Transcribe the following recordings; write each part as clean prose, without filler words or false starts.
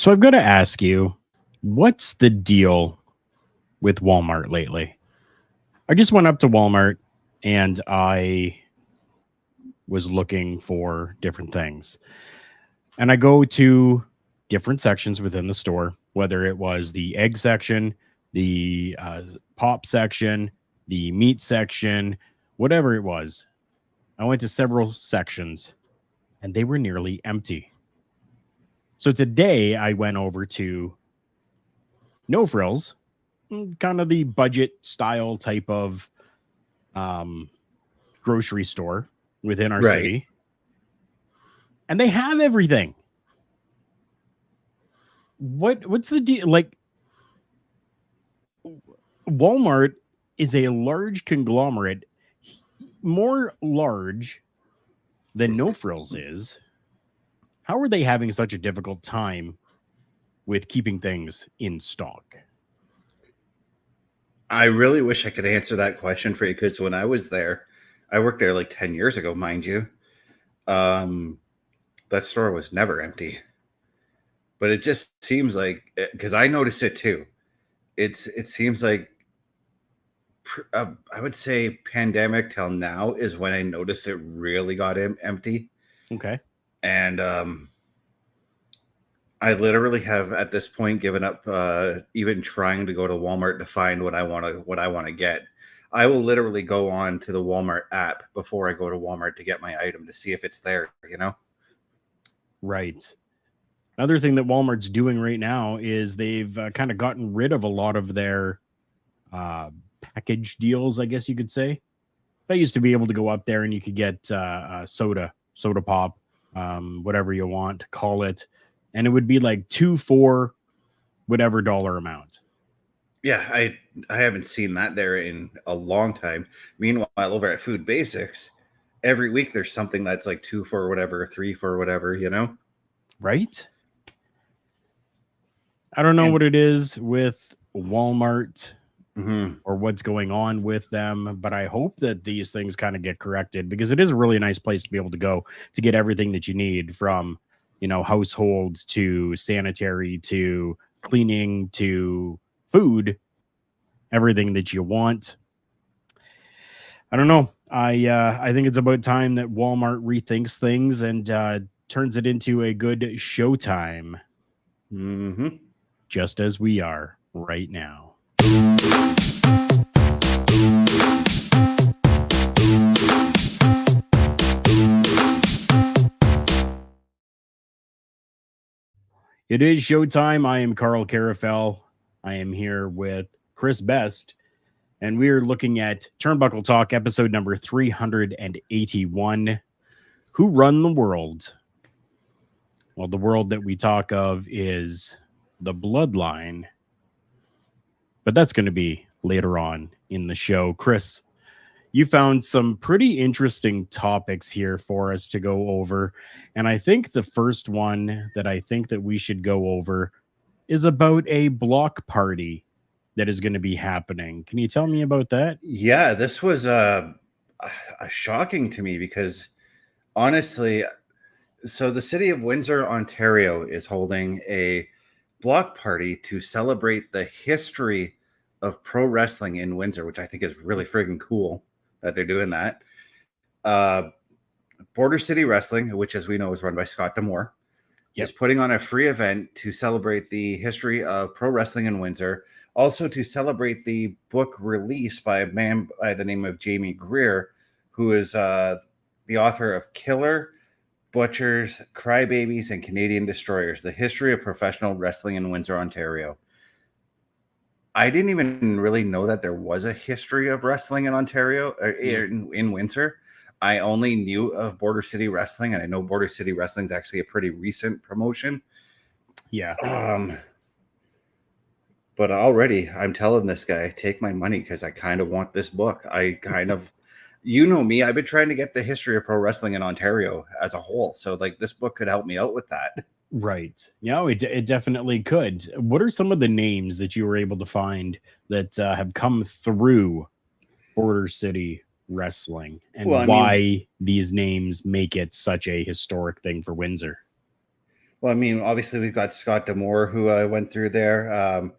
So I've got to ask you, what's the deal with Walmart lately? I just went up to Walmart and I was looking for different things. And I go to different sections within the store, whether it was the egg section, the pop section, the meat section, whatever it was. I went to several sections and they were nearly empty. So today I went over to No Frills, kind of the budget style type of grocery store within our Right. city. And they have everything. What's the deal? Like, Walmart is a large conglomerate, more large than No Frills is. How are they having such a difficult time with keeping things in stock? I really wish I could answer that question for you, because when I was there, I worked there like 10 years ago, mind you. That store was never empty. But it just seems like, because I noticed it too. It seems like I would say pandemic till now is when I noticed it really got empty. Okay. And I literally have at this point given up even trying to go to Walmart to find what I want to get. I will literally go on to the Walmart app before I go to Walmart to get my item to see if it's there, Right. Another thing that Walmart's doing right now is they've kind of gotten rid of a lot of their package deals, I guess you could say. I used to be able to go up there and you could get soda pop, whatever you want to call it. And it would be like 2 for whatever dollar amount. Yeah, I haven't seen that there in a long time. Meanwhile, over at Food Basics, every week there's something that's like 2 for whatever, 3 for whatever, Right? I don't know what it is with Walmart or what's going on with them, but I hope that these things kind of get corrected, because it is a really nice place to be able to go to get everything that you need, from, household to sanitary to cleaning to food, everything that you want. I don't know. I think it's about time that Walmart rethinks things and turns it into a good Showtime. Just as we are right now. It is Showtime. I am Carl Carafel. I am here with Chris Best, and we're looking at Turnbuckle Talk, episode number 381. Who run the world? Well, the world that we talk of is the Bloodline, but that's going to be later on in the show. Chris, you found some pretty interesting topics here for us to go over, and I think the first one that I think that we should go over is about a block party that is going to be happening. Can you tell me about that? Yeah, this was shocking to me, because honestly, so the City of Windsor, Ontario is holding a block party to celebrate the history of pro wrestling in Windsor, which I think is really friggin' cool that they're doing that. Border City Wrestling, which as we know is run by Scott D'Amore, is putting on a free event to celebrate the history of pro wrestling in Windsor. Also to celebrate the book release by a man by the name of Jamie Greer, who is the author of Killer, Butchers, Crybabies, and Canadian Destroyers, The History of Professional Wrestling in Windsor, Ontario. I didn't even really know that there was a history of wrestling in Ontario, or in Windsor. I only knew of Border City Wrestling, and I know Border City Wrestling is actually a pretty recent promotion. Yeah. But already I'm telling this guy, take my money, because I kind of want this book. I kind of, you know me, I've been trying to get the history of pro wrestling in Ontario as a whole. So like this book could help me out with that. Right. Yeah, it definitely could. What are some of the names that you were able to find that have come through Border City Wrestling, and why these names make it such a historic thing for Windsor? Well, I mean, obviously we've got Scott D'Amore, who went through there.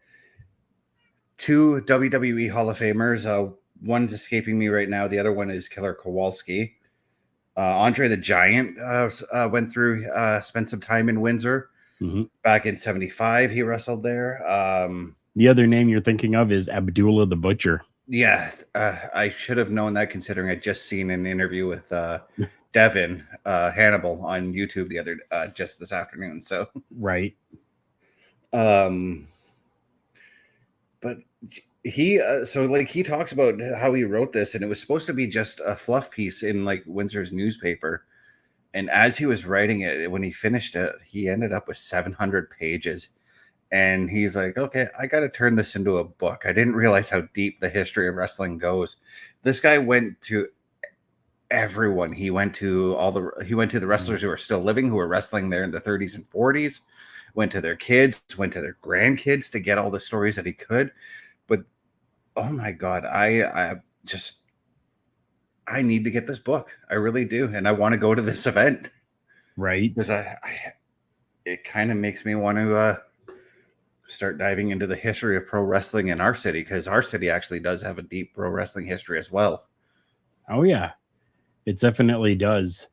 Two WWE Hall of Famers. One's escaping me right now. The other one is Killer Kowalski. Andre the Giant went through, spent some time in Windsor. Back in 75, he wrestled there. The other name you're thinking of is Abdullah the Butcher. Yeah, I should have known that, considering I'd just seen an interview with Devin Hannibal on YouTube the other just this afternoon. So right. But he he talks about how he wrote this, and it was supposed to be just a fluff piece in like Windsor's newspaper. And as he was writing it, when he finished it, he ended up with 700 pages. And he's like, okay, I got to turn this into a book. I didn't realize how deep the history of wrestling goes. This guy went to everyone. He went to the wrestlers who are still living, who were wrestling there in the 30s and 40s, went to their kids, went to their grandkids to get all the stories that he could. But oh my God, I need to get this book. I really do. And I want to go to this event. Right. Because it kind of makes me want to start diving into the history of pro wrestling in our city, because our city actually does have a deep pro wrestling history as well. Oh yeah, it definitely does.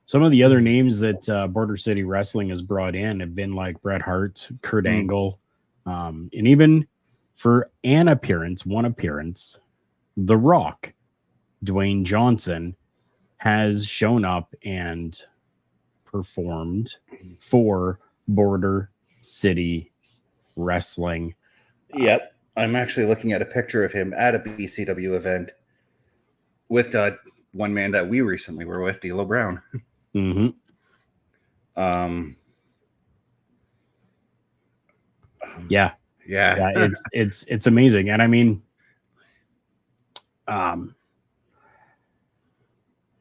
Some of the other names that Border City Wrestling has brought in have been like Bret Hart, Kurt Angle, and even for one appearance, The Rock, Dwayne Johnson, has shown up and performed for Border City Wrestling. Yep. I'm actually looking at a picture of him at a BCW event with one man that we recently were with, D'Lo Brown. Yeah, it's amazing. And I mean,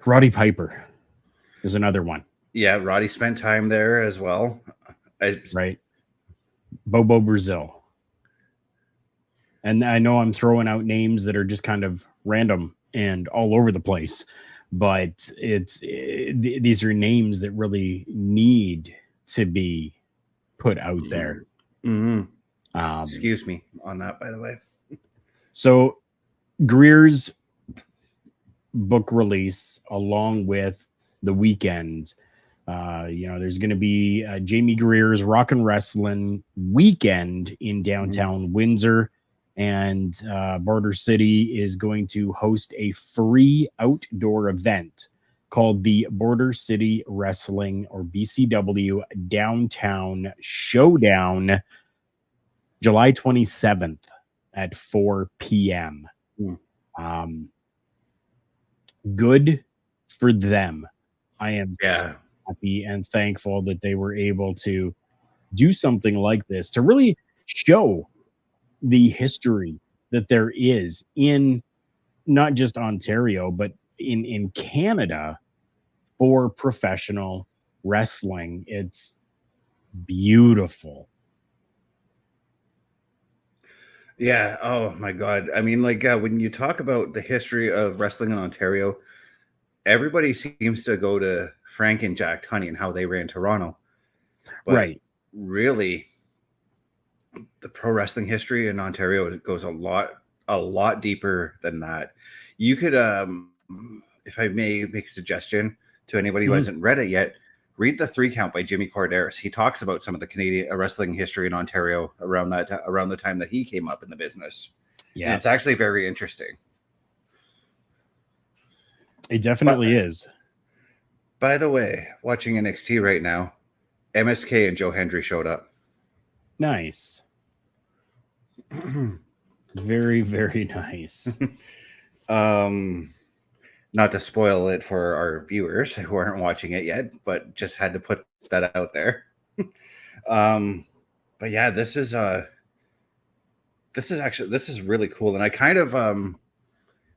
Roddy Piper is another one. Yeah, Roddy spent time there as well. Right. Bobo Brazil. And I know I'm throwing out names that are just kind of random and all over the place, but these are names that really need to be put out there. Excuse me on that, by the way. So Greer's book release, along with the weekend, there's going to be Jamie Greer's Rock and Wrestling Weekend in downtown Windsor. And Border City is going to host a free outdoor event called the Border City Wrestling, or BCW, Downtown Showdown, July 27th at 4 p.m. Good for them. I am so happy and thankful that they were able to do something like this to really show the history that there is in not just Ontario, but in Canada for professional wrestling. It's beautiful. Yeah. Oh my God. I mean, like when you talk about the history of wrestling in Ontario, everybody seems to go to Frank and Jack Tunney and how they ran Toronto. But right. Really, the pro wrestling history in Ontario goes a lot deeper than that. You could, if I may make a suggestion to anybody who hasn't read it yet, read The 3 Count by Jimmy Corderas. He talks about some of the Canadian wrestling history in Ontario around the time that he came up in the business. Yeah, and it's actually very interesting. It definitely is. By the way, watching NXT right now, MSK and Joe Hendry showed up. Nice. Very, very nice. Not to spoil it for our viewers who aren't watching it yet, but just had to put that out there. But yeah, this is really cool. And I kind of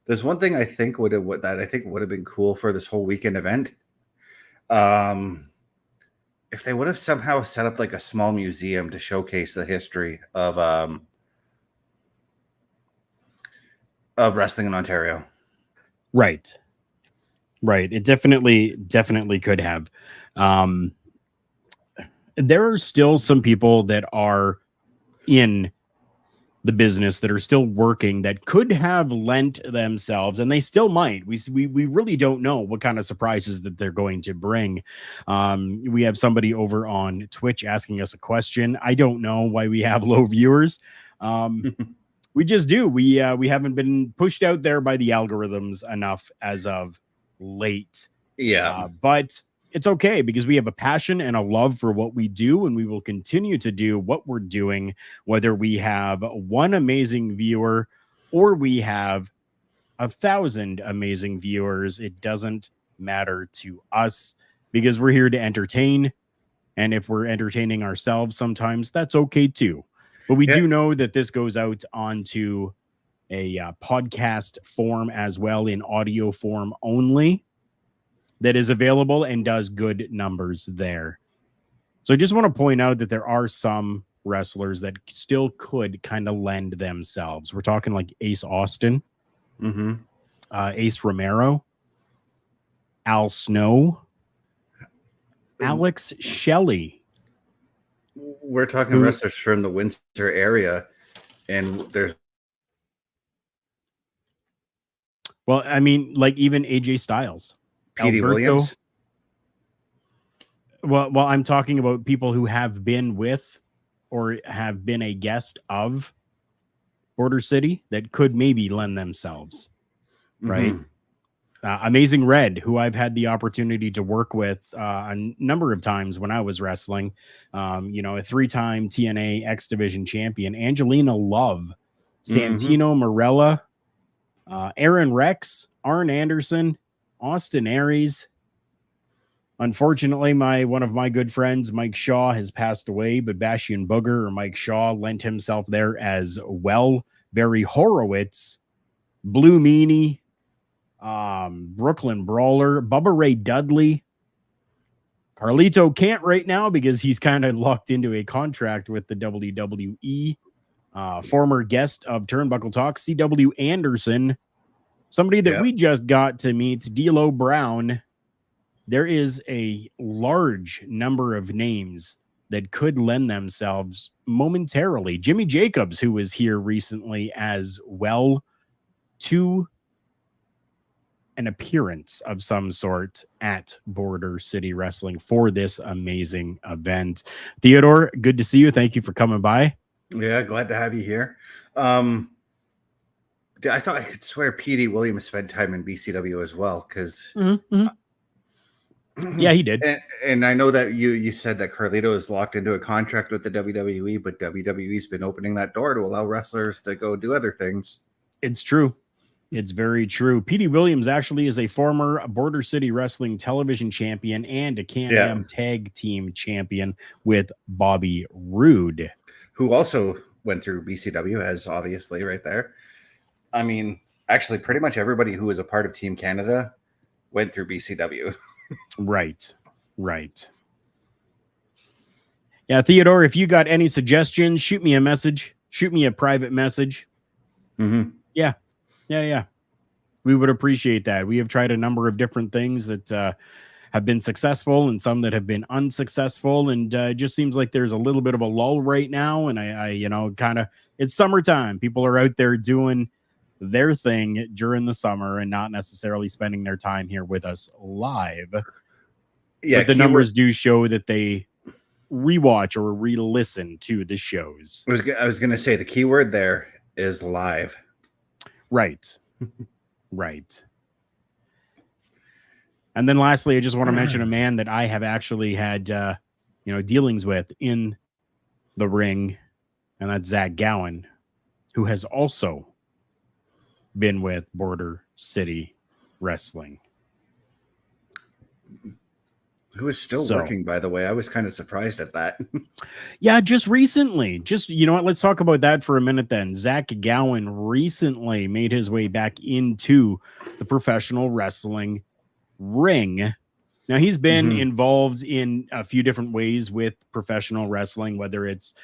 there's one thing I think would have been cool for this whole weekend event. If they would have somehow set up like a small museum to showcase the history of wrestling in Ontario. Right. It definitely could have. there are still some people that are in the business that are still working that could have lent themselves, and they still might. We really don't know what kind of surprises that they're going to bring. We have somebody over on Twitch asking us a question. I don't know why we have low viewers. We just do. We haven't been pushed out there by the algorithms enough as of late. Yeah. But it's okay because we have a passion and a love for what we do, and we will continue to do what we're doing, whether we have one amazing viewer or we have 1,000 amazing viewers. It doesn't matter to us because we're here to entertain. And if we're entertaining ourselves sometimes, that's okay too. But we do know that this goes out onto a podcast form as well, in audio form only, that is available and does good numbers there. So I just want to point out that there are some wrestlers that still could kind of lend themselves. We're talking like Ace Austin, Ace Romero, Al Snow, Alex Shelley. We're talking wrestlers from the Windsor area, and there's... Well, I mean, like even AJ Styles. Petey Williams. Well, I'm talking about people who have been with or have been a guest of Border City that could maybe lend themselves, right? Amazing Red, who I've had the opportunity to work with a number of times when I was wrestling, a 3-time TNA X Division champion, Angelina Love, Santino Marella, Aaron Rex, Arn Anderson, Austin Aries. Unfortunately, one of my good friends, Mike Shaw, has passed away, but Bastion Booger, or Mike Shaw, lent himself there as well. Barry Horowitz, Blue Meanie, Brooklyn Brawler, Bubba Ray Dudley. Carlito can't right now because he's kind of locked into a contract with the WWE. Former guest of Turnbuckle Talk, C.W. Anderson. Somebody that we just got to meet, D'Lo Brown. There is a large number of names that could lend themselves momentarily. Jimmy Jacobs, who was here recently as well, to an appearance of some sort at Border City Wrestling for this amazing event. Theodore, good to see you. Thank you for coming by. Yeah, glad to have you here. I thought I could swear Petey Williams spent time in BCW as well, because yeah, he did. And I know that you said that Carlito is locked into a contract with the WWE, but WWE's been opening that door to allow wrestlers to go do other things. It's true. It's very true. Petey Williams actually is a former Border City Wrestling television champion and a Can-Am tag team champion with Bobby Roode, who also went through BCW, as obviously right there. I mean, actually, pretty much everybody who was a part of Team Canada went through BCW. Right. Yeah, Theodore, if you got any suggestions, shoot me a message. Shoot me a private message. Yeah. We would appreciate that. We have tried a number of different things that have been successful and some that have been unsuccessful. And it just seems like there's a little bit of a lull right now. And I it's summertime. People are out there doing their thing during the summer and not necessarily spending their time here with us live. Yeah, but the numbers do show that they rewatch or re-listen to the shows. I was going to say the key word there is live. Right. And then lastly, I just want to mention a man that I have actually had dealings with in the ring, and that's Zach Gowen, who has also been with Border City Wrestling. Who is still working, by the way. I was kind of surprised at that. Yeah, just recently. You know what? Let's talk about that for a minute then. Zach Gowen recently made his way back into the professional wrestling ring. Now, he's been involved in a few different ways with professional wrestling, whether it's,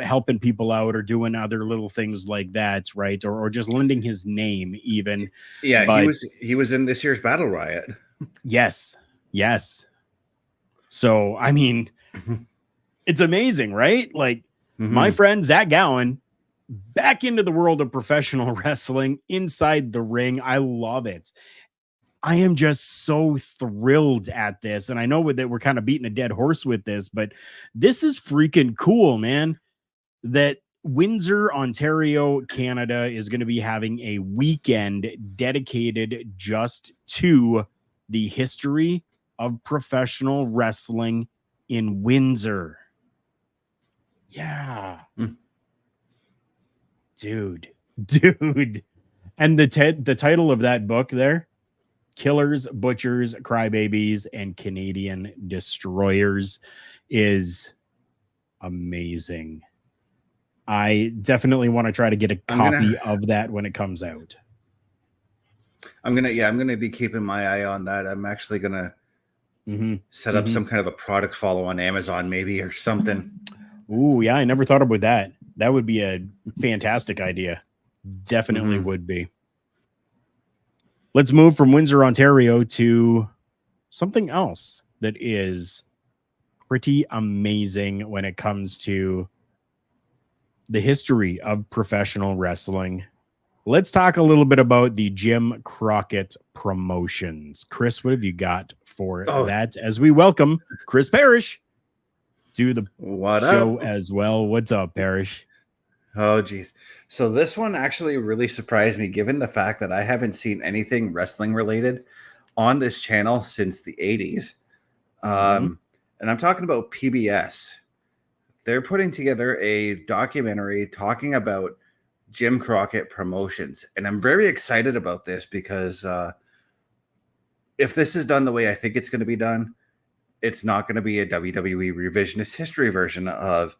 helping people out or doing other little things like that, right? Or just lending his name even. Yeah, but he was in this year's Battle Riot. Yes. So, I mean, It's amazing, right? Like my friend Zach Gowen back into the world of professional wrestling inside the ring. I love it. I am just so thrilled at this. And I know that we're kind of beating a dead horse with this, but this is freaking cool, man. That Windsor, Ontario, Canada is going to be having a weekend dedicated just to the history of professional wrestling in Windsor. Yeah. Dude. And the title of that book there, Killers, Butchers, Crybabies, and Canadian Destroyers, is amazing. I definitely want to try to get a copy of that when it comes out. I'm gonna be keeping my eye on that. I'm actually gonna set up some kind of a product follow on Amazon, maybe, or something. Ooh, yeah, I never thought about that. That would be a fantastic idea. Definitely would be. Let's move from Windsor, Ontario to something else that is pretty amazing when it comes to the history of professional wrestling. Let's talk a little bit about the Jim Crockett Promotions. Chris, what have you got for that as we welcome Chris Parrish to the show as well? What's up, Parrish? Oh, geez. So this one actually really surprised me, given the fact that I haven't seen anything wrestling related on this channel since the 80s. And I'm talking about PBS. They're putting together a documentary talking about Jim Crockett Promotions. And I'm very excited about this because if this is done the way I think it's going to be done, it's not going to be a WWE revisionist history version of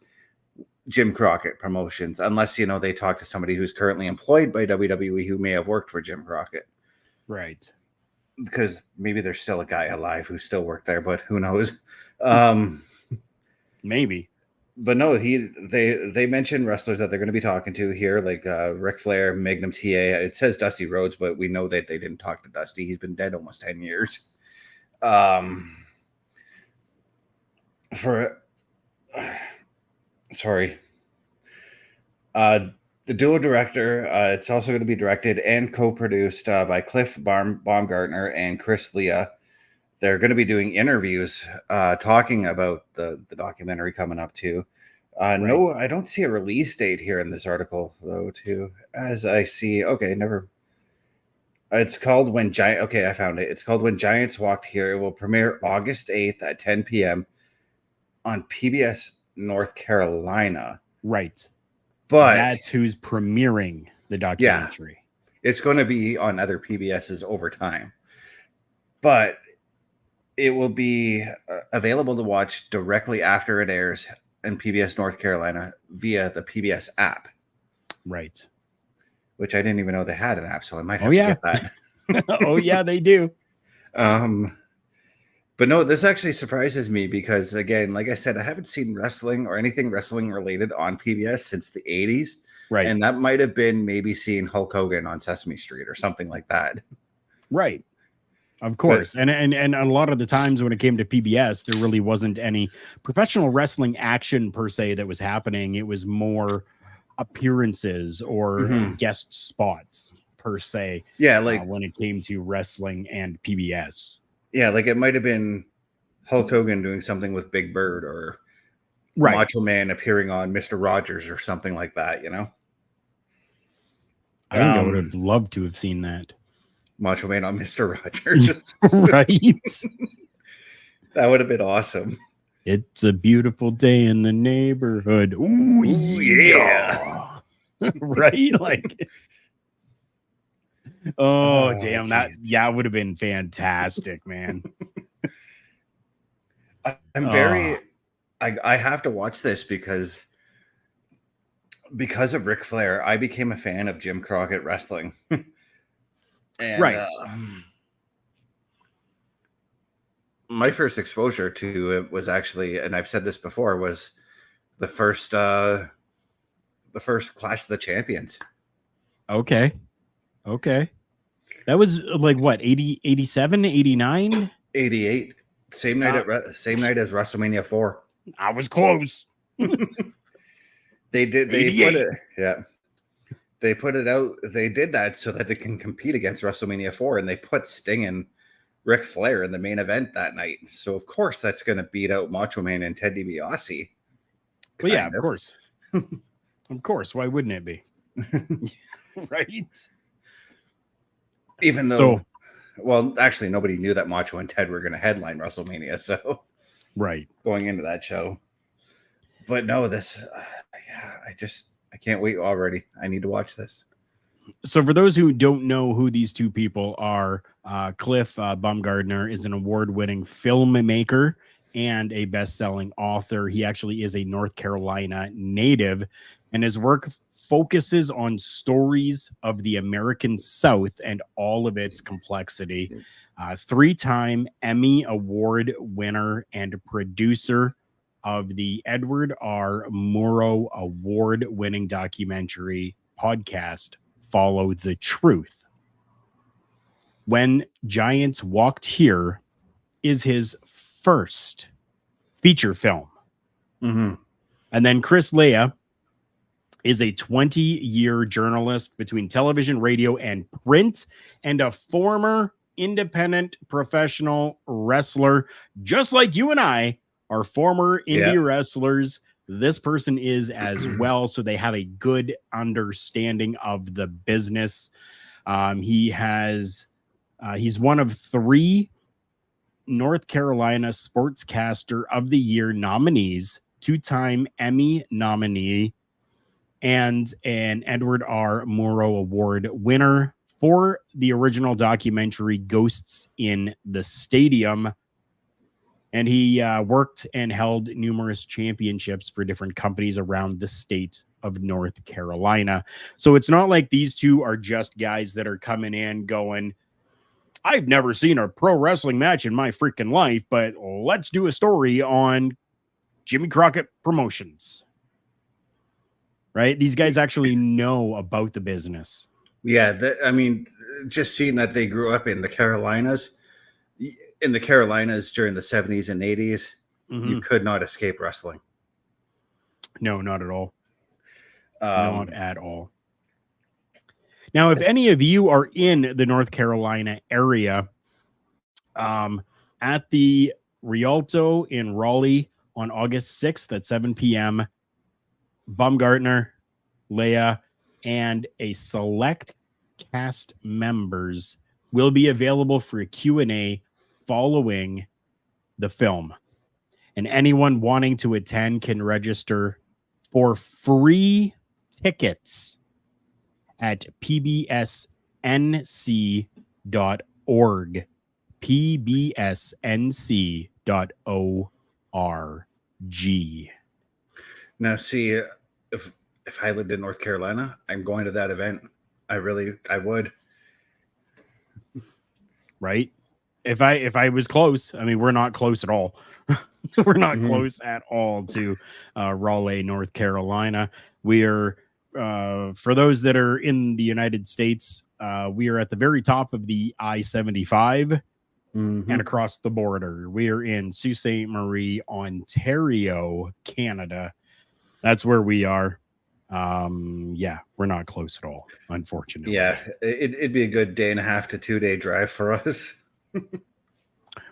Jim Crockett Promotions, unless, they talk to somebody who's currently employed by WWE who may have worked for Jim Crockett. Right. Because maybe there's still a guy alive who still worked there, but who knows? Maybe. But no, they mentioned wrestlers that they're going to be talking to here, like Ric Flair, Magnum TA. It says Dusty Rhodes, but we know that they didn't talk to Dusty. He's been dead almost 10 years. The duo director, it's also going to be directed and co-produced by Cliff Baumgartner and Chris Lea. They're going to be doing interviews talking about the documentary coming up too. No, I don't see a release date here in this article though, too. As I see, it's called When Giant. Okay, I found it. It's called When Giants Walked Here. It will premiere August 8th at 10 p.m. on PBS North Carolina. Right. But that's who's premiering the documentary. Yeah, it's going to be on other PBSs over time. But it will be available to watch directly after it airs in PBS North Carolina via the PBS app. Right. Which I didn't even know they had an app, so I might have to get that. Oh, yeah, they do. But no, this actually surprises me because, again, like I said, I haven't seen wrestling or anything wrestling related on PBS since the 80s. Right. And that might have been maybe seeing Hulk Hogan on Sesame Street or something like that. Right. Of course. But, and a lot of the times when it came to PBS, there really wasn't any professional wrestling action per se that was happening. It was more appearances or guest spots per se. Yeah, like when it came to wrestling and PBS. Yeah, like it might have been Hulk Hogan doing something with Big Bird or Macho Man appearing on Mr. Rogers or something like that, I think I would have loved to have seen that. Macho Man on Mr. Rogers. Right. That would have been awesome. It's a beautiful day in the neighborhood. Ooh, yeah. Right? Like, damn, that would have been fantastic, man. I have to watch this because of Ric Flair. I became a fan of Jim Crockett wrestling. And, my first exposure to it was actually, and I've said this before, was the first Clash of the Champions. Okay. That was like what, 87, 89? 88. Same night as WrestleMania 4. I was close. They did. They 88. put it. Yeah. They put it out. They did that so that they can compete against WrestleMania 4, and they put Sting and Ric Flair in the main event that night. So of course that's going to beat out Macho Man and Ted DiBiase. Well, yeah, of course. Of course. Why wouldn't it be? Right. Even though, well, actually, nobody knew that Macho and Ted were going to headline WrestleMania. So, right, going into that show. But no, this, yeah, I can't wait already. I need to watch this. So, for those who don't know who these two people are, Cliff Baumgardner is an award-winning filmmaker and a best-selling author. He actually is a North Carolina native, and his work focuses on stories of the American South and all of its complexity. Three-time Emmy Award winner and producer of the Edward R. Murrow Award-winning documentary podcast, Follow the Truth. When Giants Walked Here is his first feature film. Mm-hmm. And then Chris Lea is a 20-year journalist between television, radio, and print, and a former independent professional wrestler, just like you and I are former indie wrestlers. This person is as well, so they have a good understanding of the business. He's one of 3 North Carolina Sportscaster of the Year nominees, 2-time Emmy nominee, and an Edward R. Murrow Award winner for the original documentary Ghosts in the Stadium. And he worked and held numerous championships for different companies around the state of North Carolina. So it's not like these two are just guys that are coming in going, I've never seen a pro wrestling match in my freaking life, but let's do a story on Jimmy Crockett Promotions. Right? These guys actually know about the business. Yeah. I mean, just seeing that they grew up in the Carolinas, during the 70s and 80s, you could not escape wrestling. No, not at all. Not at all. Now, if any of you are in the North Carolina area, at the Rialto in Raleigh on August 6th at 7 p.m., Baumgartner, Lea, and a select cast members will be available for a Q&A following the film. And anyone wanting to attend can register for free tickets at pbsnc.org. pbsnc.org. Now, see, if I lived in North Carolina, I'm going to that event. I would. Right? If I was close, I mean, we're not close at all. We're not close at all to Raleigh, North Carolina. We are, for those that are in the United States, we are at the very top of the I-75 and across the border. We are in Sault Ste. Marie, Ontario, Canada. That's where we are. Yeah, we're not close at all, unfortunately. Yeah, it'd be a good 1.5 to 2 day drive for us.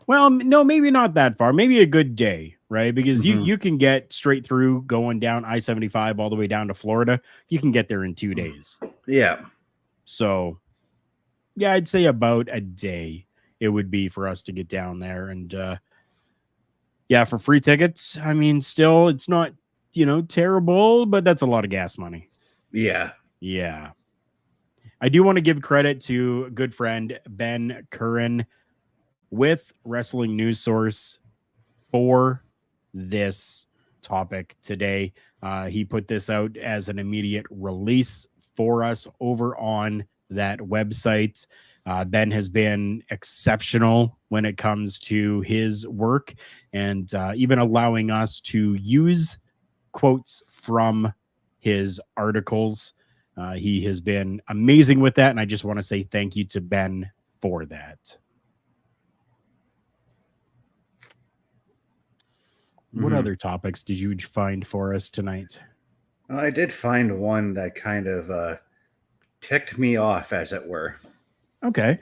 Well, no, maybe not that far. Maybe a good day, right? Because you can get straight through going down I-75 all the way down to Florida. You can get there in 2 days. Yeah. So, yeah, I'd say about a day it would be for us to get down there. And, yeah, for free tickets, I mean, still, it's not, terrible, but that's a lot of gas money. Yeah. Yeah. I do want to give credit to a good friend, Ben Curran, with Wrestling News Source for this topic today. He put this out as an immediate release for us over on that website. Ben has been exceptional when it comes to his work and even allowing us to use quotes from his articles. He has been amazing with that, and I just want to say thank you to Ben for that. What other topics did you find for us tonight? Well, I did find one that kind of ticked me off, as it were. Okay.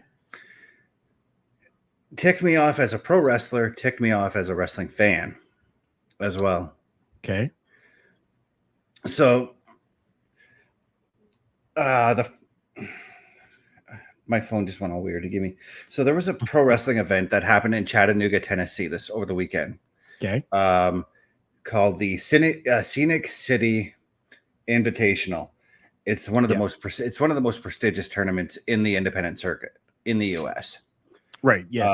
Ticked me off as a pro wrestler, ticked me off as a wrestling fan as well. Okay. So, my phone just went all weird to give me. So there was a pro wrestling event that happened in Chattanooga, Tennessee, this over the weekend. Okay. Called the Scenic City Invitational. It's one of the most prestigious tournaments in the independent circuit in the U.S. Right. Yes.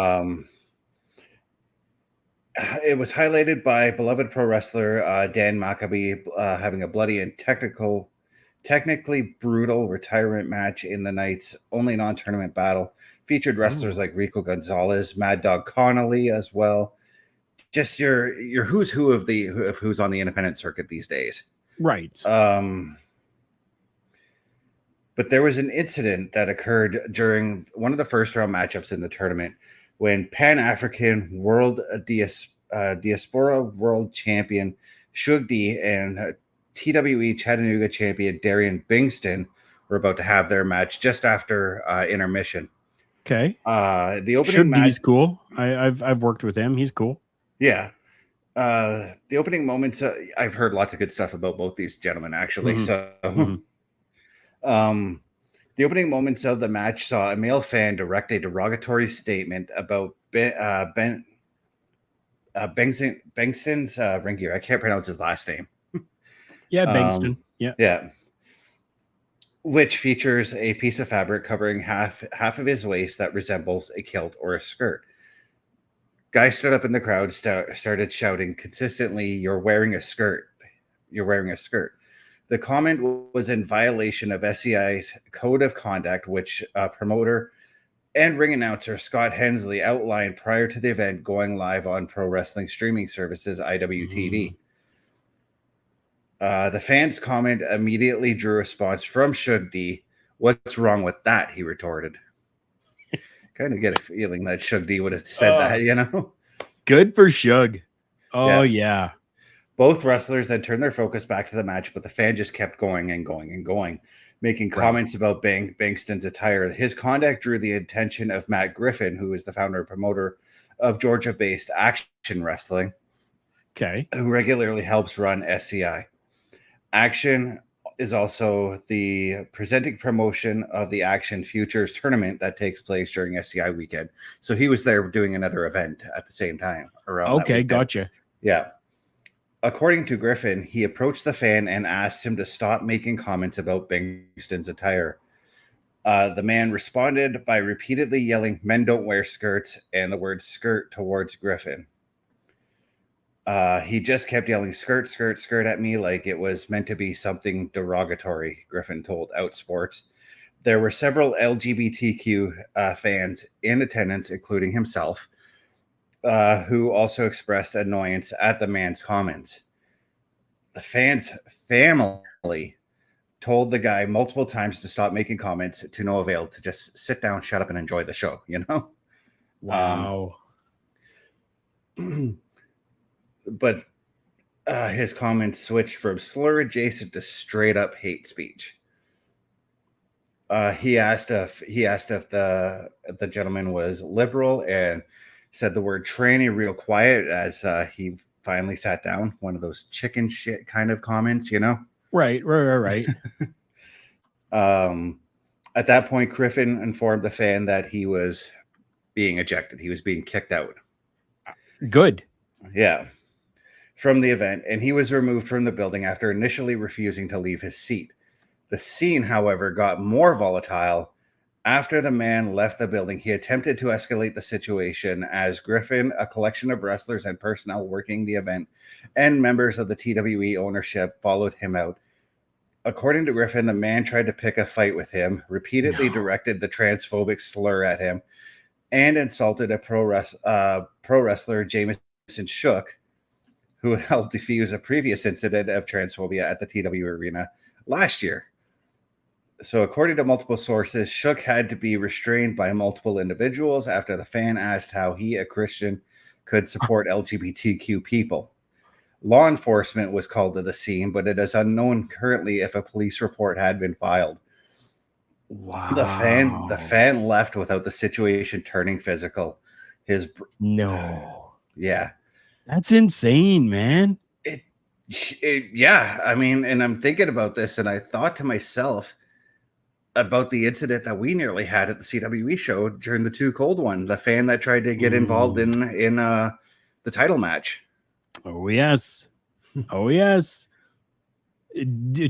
It was highlighted by beloved pro wrestler Dan Maccabee having a bloody and technically brutal retirement match in the night's only non-tournament battle. Featured wrestlers like Rico Gonzalez, Mad Dog Connolly as well. Just your who's who of who's on the independent circuit these days. Right. But there was an incident that occurred during one of the first round matchups in the tournament when Pan-African World Diaspora World Champion Shug D and TWE Chattanooga champion Darian Bingston were about to have their match just after intermission. Okay. The opening match. He's cool. I've worked with him. He's cool. Yeah. The opening moments. I've heard lots of good stuff about both these gentlemen, actually. Mm-hmm. So, the opening moments of the match saw a male fan direct a derogatory statement about Bengston's ring gear. I can't pronounce his last name. Yeah, Bengston. Yeah. Which features a piece of fabric covering half of his waist that resembles a kilt or a skirt. Guy stood up in the crowd, started shouting consistently, "You're wearing a skirt. You're wearing a skirt." The comment was in violation of SCI's code of conduct, which promoter and ring announcer Scott Hensley outlined prior to the event going live on pro wrestling streaming services IWTV. The fans' comment immediately drew a response from Shug D. "What's wrong with that?" he retorted. Kind of get a feeling that Shug D would have said that, you know? Good for Shug. Oh, yeah. Both wrestlers then turned their focus back to the match, but the fan just kept going and going and going, making comments about Bengston's attire. His conduct drew the attention of Matt Griffin, who is the founder and promoter of Georgia-based Action Wrestling, who regularly helps run SCI. Action is also the presenting promotion of the Action Futures tournament that takes place during SCI weekend. So he was there doing another event at the same time. Okay, gotcha. Yeah. According to Griffin, he approached the fan and asked him to stop making comments about Bengston's attire. The man responded by repeatedly yelling, "Men don't wear skirts," and the word skirt towards Griffin. He just kept yelling "skirt, skirt, skirt" at me like it was meant to be something derogatory, Griffin told Outsports. There were several LGBTQ fans in attendance, including himself, who also expressed annoyance at the man's comments. The fan's family told the guy multiple times to stop making comments, to no avail, to just sit down, shut up, and enjoy the show, you know? Wow. But his comments switched from slur adjacent to straight up hate speech. He asked if the gentleman was liberal and said the word tranny real quiet as he finally sat down. One of those chicken shit kind of comments, you know? Right. At that point, Griffin informed the fan that he was being ejected. He was being kicked out. Good. Yeah. From the event, and he was removed from the building after initially refusing to leave his seat. The scene, however, got more volatile. After the man left the building, he attempted to escalate the situation as Griffin, a collection of wrestlers and personnel working the event, and members of the TWE ownership followed him out. According to Griffin, the man tried to pick a fight with him, repeatedly directed the transphobic slur at him, and insulted a pro wrestler, Jameson Shook, who helped defuse a previous incident of transphobia at the TW Arena last year. So according to multiple sources, Shook had to be restrained by multiple individuals after the fan asked how he, a Christian, could support LGBTQ people. Law enforcement was called to the scene, but it is unknown currently if a police report had been filed. Wow. The fan left without the situation turning physical. Yeah. That's insane, man. Yeah. I mean, and I'm thinking about this, and I thought to myself about the incident that we nearly had at the CWE show during the Too Cold one. The fan that tried to get involved in the title match. Oh yes. Oh yes.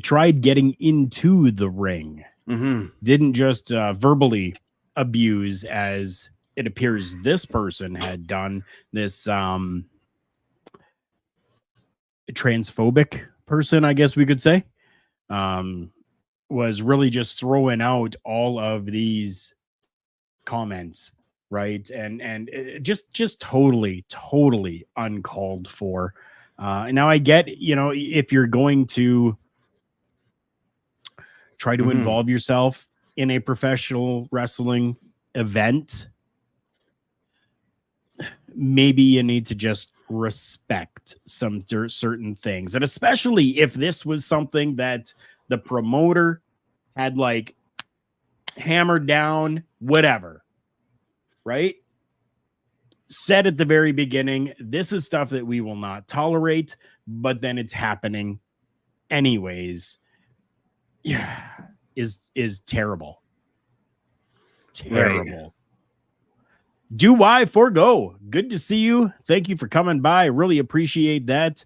Tried getting into the ring. Didn't just verbally abuse, as it appears this person had done. This transphobic person, I guess we could say, was really just throwing out all of these comments, right? And just totally uncalled for. Now I get, if you're going to try to involve yourself in a professional wrestling event, maybe you need to just respect some certain things. And especially if this was something that the promoter had like hammered down, whatever, right? Said at the very beginning, this is stuff that we will not tolerate, but then it's happening anyways. Yeah, is terrible. Terrible. Right. Do I forgo? Good to see you. Thank you for coming by. Really appreciate that.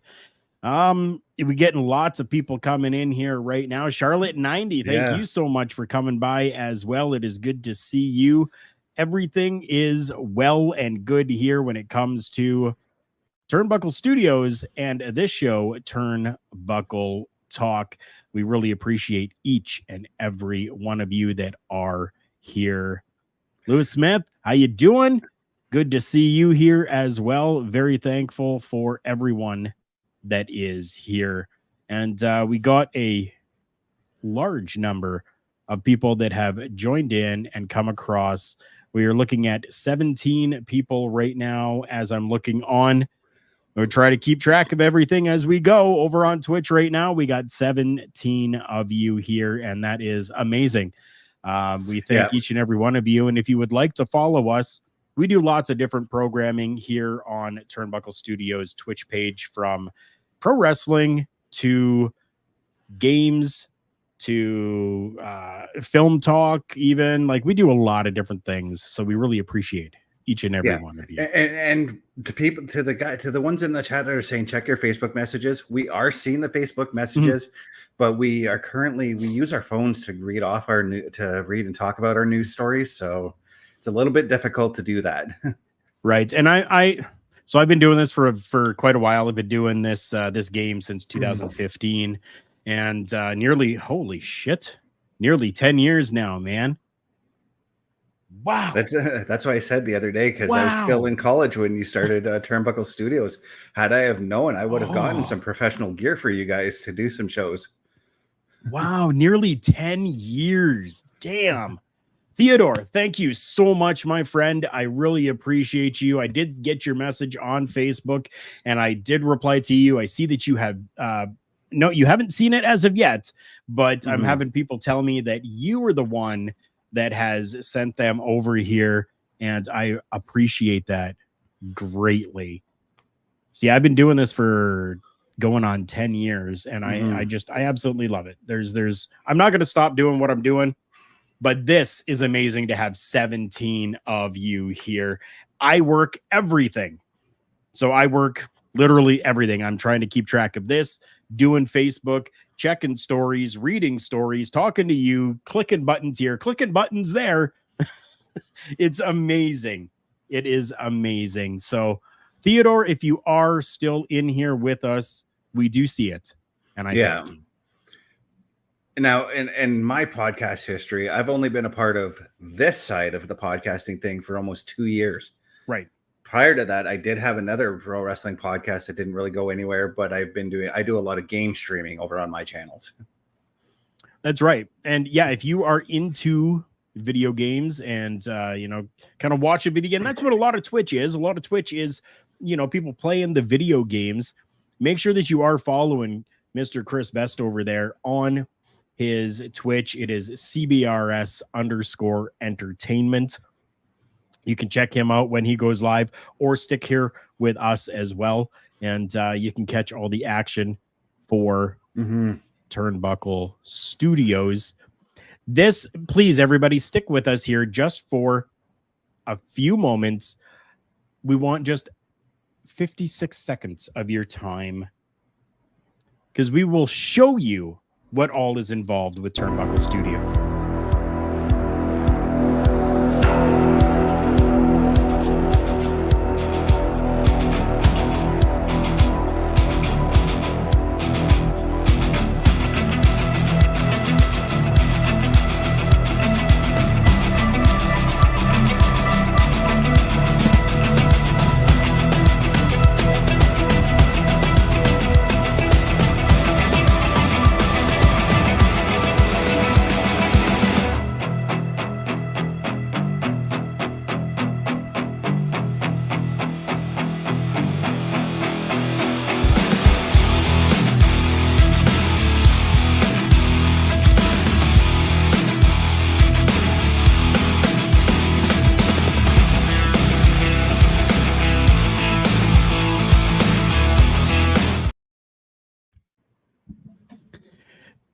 We're getting lots of people coming in here right now. Charlotte 90, thank you so much for coming by as well. It is good to see you. Everything is well and good here when it comes to Turnbuckle Studios and this show, Turnbuckle Talk. We really appreciate each and every one of you that are here. Lewis Smith, how you doing? Good to see you here as well. Very thankful for everyone that is here. And we got a large number of people that have joined in and come across. We are looking at 17 people right now as I'm looking on. We'll try to keep track of everything as we go over on Twitch right now. We got 17 of you here, and that is amazing. We thank each and every one of you. And if you would like to follow us, we do lots of different programming here on Turnbuckle Studios Twitch page, from pro wrestling to games to film talk, even. Like, we do a lot of different things. So we really appreciate each and every one of you. And to people, to the ones in the chat that are saying check your Facebook messages, we are seeing the Facebook messages, but we use our phones to read off to read and talk about our news stories. So it's a little bit difficult to do that. Right. And so I've been doing this for quite a while. I've been doing this game since 2015, and nearly 10 years now, man. Wow. That's why I said the other day, because I was still in college when you started Turnbuckle Studios. Had I have known, I would have gotten some professional gear for you guys to do some shows. Wow, nearly 10 years. Damn. Theodore, thank you so much, my friend. I really appreciate you. I did get your message on Facebook, and I did reply to you. I see that you have no, you haven't seen it as of yet, but I'm having people tell me that you were the one that has sent them over here, and I appreciate that greatly. See, I've been doing this for going on 10 years, and I absolutely love it. I'm not going to stop doing what I'm doing, but this is amazing to have 17 of you here. I work everything. So I work literally everything. I'm trying to keep track of this, doing Facebook, checking stories, reading stories, talking to you, clicking buttons here, clicking buttons there. It's amazing. It is amazing. So, Theodore, if you are still in here with us, we do see it. And I thank you. Now, in my podcast history, I've only been a part of this side of the podcasting thing for almost 2 years. Right. Prior to that, I did have another pro wrestling podcast that didn't really go anywhere, but I do a lot of game streaming over on my channels. That's right. And yeah, if you are into video games and, kind of watch a video game, that's what a lot of Twitch is. A lot of Twitch is, people playing the video games. make sure that you are following Mr. Chris Best over there on his Twitch. It is CBRS_entertainment. You can check him out when he goes live or stick here with us as well. And you can catch all the action for Turnbuckle Studios. This, please, everybody, stick with us here just for a few moments. We want just 56 seconds of your time, because we will show you what all is involved with Turnbuckle Studio.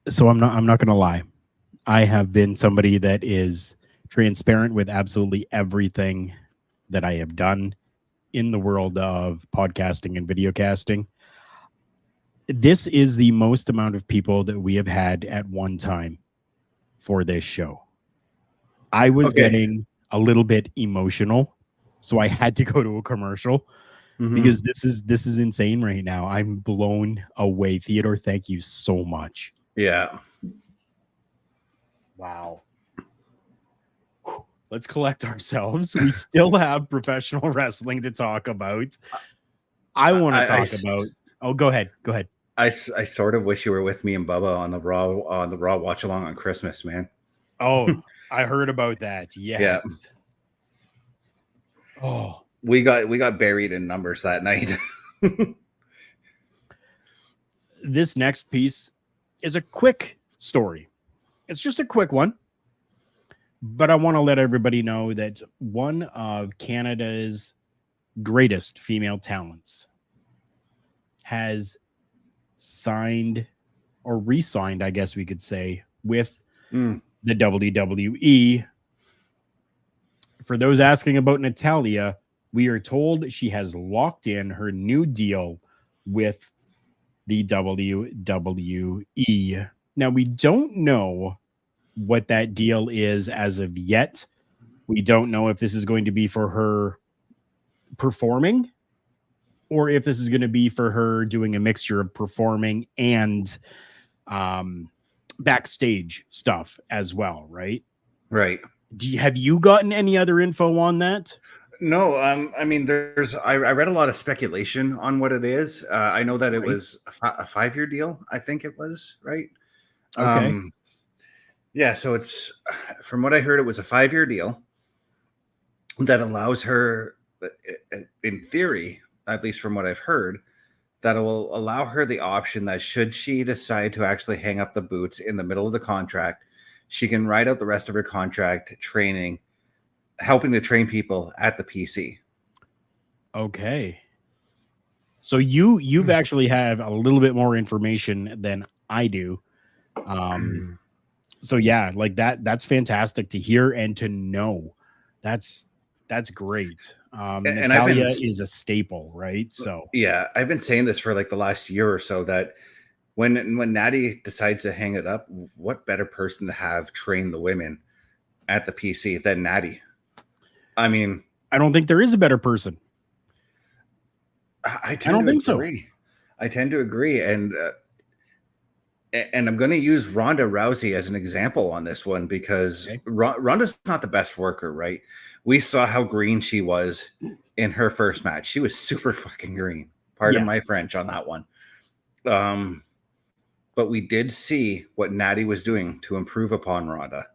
So I'm not going to lie. I have been somebody that is transparent with absolutely everything that I have done in the world of podcasting and video casting. This is the most amount of people that we have had at one time for this show. I was getting a little bit emotional, so I had to go to a commercial because this is insane right now. I'm blown away. Theodore, thank you so much. Yeah. Wow. Let's collect ourselves. We still have professional wrestling to talk about. I want to talk about. Oh, go ahead. Go ahead. I sort of wish you were with me and Bubba on the Raw watch along on Christmas, man. Oh, I heard about that. Yes. Yeah. Oh, we got buried in numbers that night. This next piece is a quick story. It's just a quick one, but I want to let everybody know that one of Canada's greatest female talents has signed or re-signed, I guess we could say, with the WWE. For those asking about Natalya, we are told she has locked in her new deal with the WWE. Now, we don't know what that deal is as of yet. We don't know if this is going to be for her performing or if this is going to be for her doing a mixture of performing and backstage stuff as well, right? Right. Have you gotten any other info on that? No, I mean, I read a lot of speculation on what it is. I know that it was a 5-year deal. I think it was, right? Okay. Yeah, so it's, from what I heard, it was a 5-year deal that allows her, in theory, at least from what I've heard, that will allow her the option that should she decide to actually hang up the boots in the middle of the contract, she can ride out the rest of her contract training, helping to train people at the PC. Okay. So you've actually have a little bit more information than I do. So yeah, like that's fantastic to hear and to know. That's great. Natalya is a staple, right? So yeah, I've been saying this for like the last year or so, that when Natty decides to hang it up, what better person to have train the women at the PC than Natty? I mean, I don't think there is a better person. I don't think so. I tend to agree, and I'm going to use Ronda Rousey as an example on this one, because Ronda's not the best worker, right? We saw how green she was in her first match. She was super fucking green. Pardon my French on that one. But we did see what Natty was doing to improve upon Ronda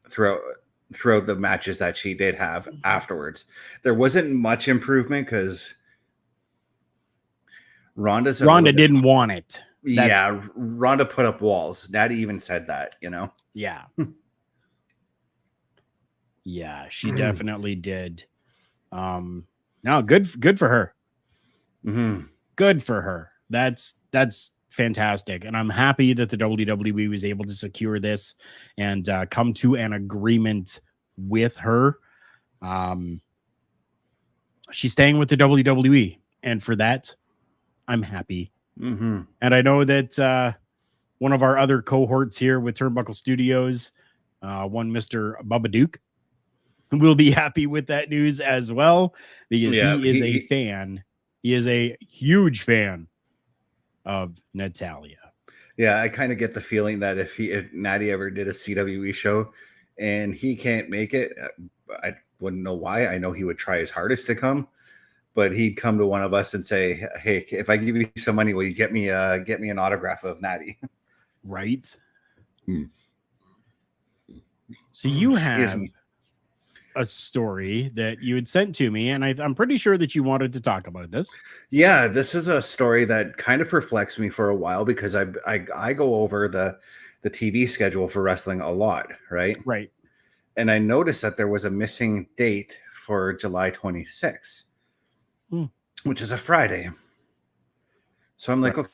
throughout the matches that she did have afterwards. There wasn't much improvement because Ronda didn't want it. Ronda put up walls. Natty even said that, Yeah. Yeah, she definitely did. No, good for her. Mm-hmm. Good for her. That's fantastic. And I'm happy that the WWE was able to secure this and come to an agreement with her. She's staying with the WWE. And for that, I'm happy. Mm-hmm. And I know that one of our other cohorts here with Turnbuckle Studios, one Mr. Bubba Duke, will be happy with that news as well, because he is a fan. He is a huge fan of Natalya. Yeah, I kind of get the feeling that if Natty ever did a CWE show and he can't make it, I wouldn't know why. I know he would try his hardest to come, but he'd come to one of us and say, "Hey, if I give you some money, will you get me an autograph of Natty?" Right. So you have a story that you had sent to me, and I'm pretty sure that you wanted to talk about this. Yeah, this is a story that kind of perplexed me for a while, because I go over the TV schedule for wrestling a lot, right? Right. And I noticed that there was a missing date for July 26th, which is a Friday. So I'm like, okay,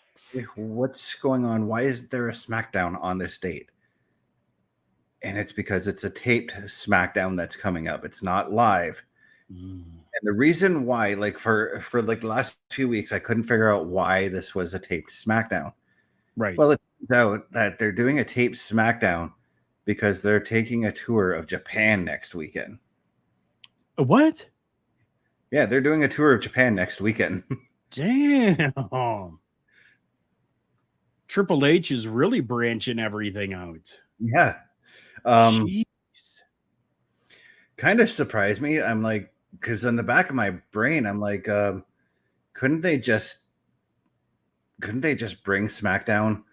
what's going on? Why is there a SmackDown on this date? And it's because it's a taped SmackDown that's coming up. It's not live. And the reason why, like for like the last few weeks, I couldn't figure out why this was a taped SmackDown. Right. Well, it turns out that they're doing a taped SmackDown because they're taking a tour of Japan next weekend. What? Yeah, they're doing a tour of Japan next weekend. Damn. Triple H is really branching everything out. Yeah. Jeez. Kind of surprised me. I'm like, because in the back of my brain, I'm like, couldn't they just bring SmackDown